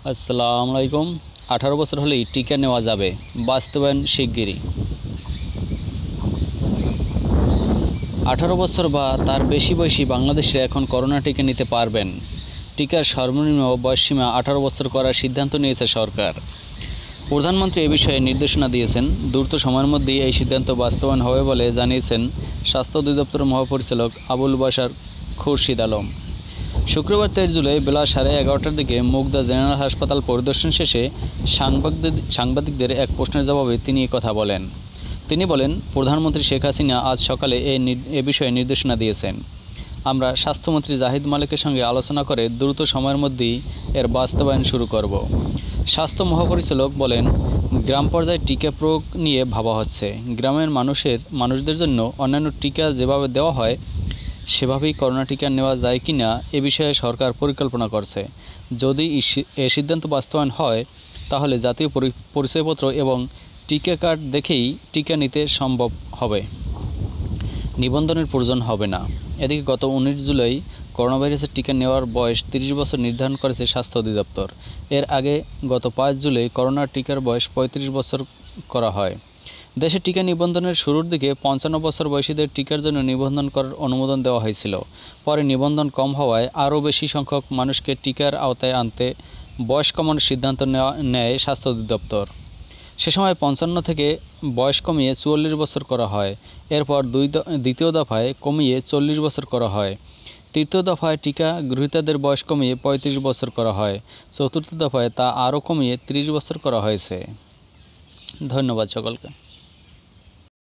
আসসালামু আলাইকুম। 18 বছর হলেই টিকা নেওয়া যাবে, বাস্তবায়ন শিগগিরই। 18 বছর বা তার বেশি বয়সী বাংলাদেশিরা এখন করোনা টিকা নিতে পারবেন। টিকার সর্বনিম্ন বয়সসীমা 18 বছর করার সিদ্ধান্ত নিয়েছে সরকার। প্রধানমন্ত্রী এ বিষয়ে নির্দেশনা দিয়েছেন। দ্রুত সময়ের মধ্যেই এই সিদ্ধান্ত বাস্তবায়ন হবে বলে জানিয়েছেন স্বাস্থ্য অধিদপ্তরের মহাপরিচালক আবুল বাশার খুরশিদ আলম। শুক্রবার 23 জুলাই বেলা 11:30টার দিকে মুগদা জেনারেল হাসপাতাল পরিদর্শন শেষে সাংবাদিকদের এক প্রশ্নের জবাবে তিনি কথা বলেন। তিনি বলেন, প্রধানমন্ত্রী শেখ হাসিনা আজ সকালে এ বিষয়ে নির্দেশনা দিয়েছেন। আমরা স্বাস্থ্যমন্ত্রী জাহিদ মালিকের সঙ্গে আলোচনা করে দ্রুত সময়ের মধ্যেই এর বাস্তবায়ন শুরু করব। স্বাস্থ্য মহাপরিচালক বলেন, গ্রাম পর্যায়ে টিকা প্রয়োগ নিয়ে ভাবা হচ্ছে। গ্রামের মানুষদের জন্য অন্যান্য টিকা যেভাবে দেওয়া হয় সেভাবেই করোনা টিকা নেওয়া যায় কি না এ বিষয়ে সরকার পরিকল্পনা করছে। যদি এ সিদ্ধান্ত বাস্তবায়ন হয় তাহলে জাতীয় পরিচয়পত্র এবং টিকা কার্ড দেখেই টিকা নিতে সম্ভব হবে, নিবন্ধনের প্রয়োজন হবে না। এদিকে গত 19 জুলাই করোনা ভাইরাসের টিকা নেওয়ার বয়স 30 বছর নির্ধারণ করেছে স্বাস্থ্য অধিদপ্তর। এর আগে গত 5 জুলাই করোনার টিকার বয়স 35 বছর করা হয়। দেশে টিকা নিবন্ধনের শুরুর দিকে 55 বছর বয়সীদের টিকার জন্য নিবন্ধন করার অনুমোদন দেওয়া হয়েছিল। পরে নিবন্ধন কম হওয়ায় আরও বেশি সংখ্যক মানুষকে টিকার আওতায় আনতে বয়স কমানোর সিদ্ধান্ত নেয় স্বাস্থ্য অধিদপ্তর। সে সময় 55 থেকে বয়স কমিয়ে 44 বছর করা হয়। এরপর দ্বিতীয় দফায় কমিয়ে 40 বছর করা হয়। তৃতীয় দফায় টিকা গ্রহীতাদের বয়স কমিয়ে 35 বছর করা হয়। চতুর্থ দফায় তা আরও কমিয়ে 30 বছর করা হয়েছে। ধন্যবাদ সকলকে।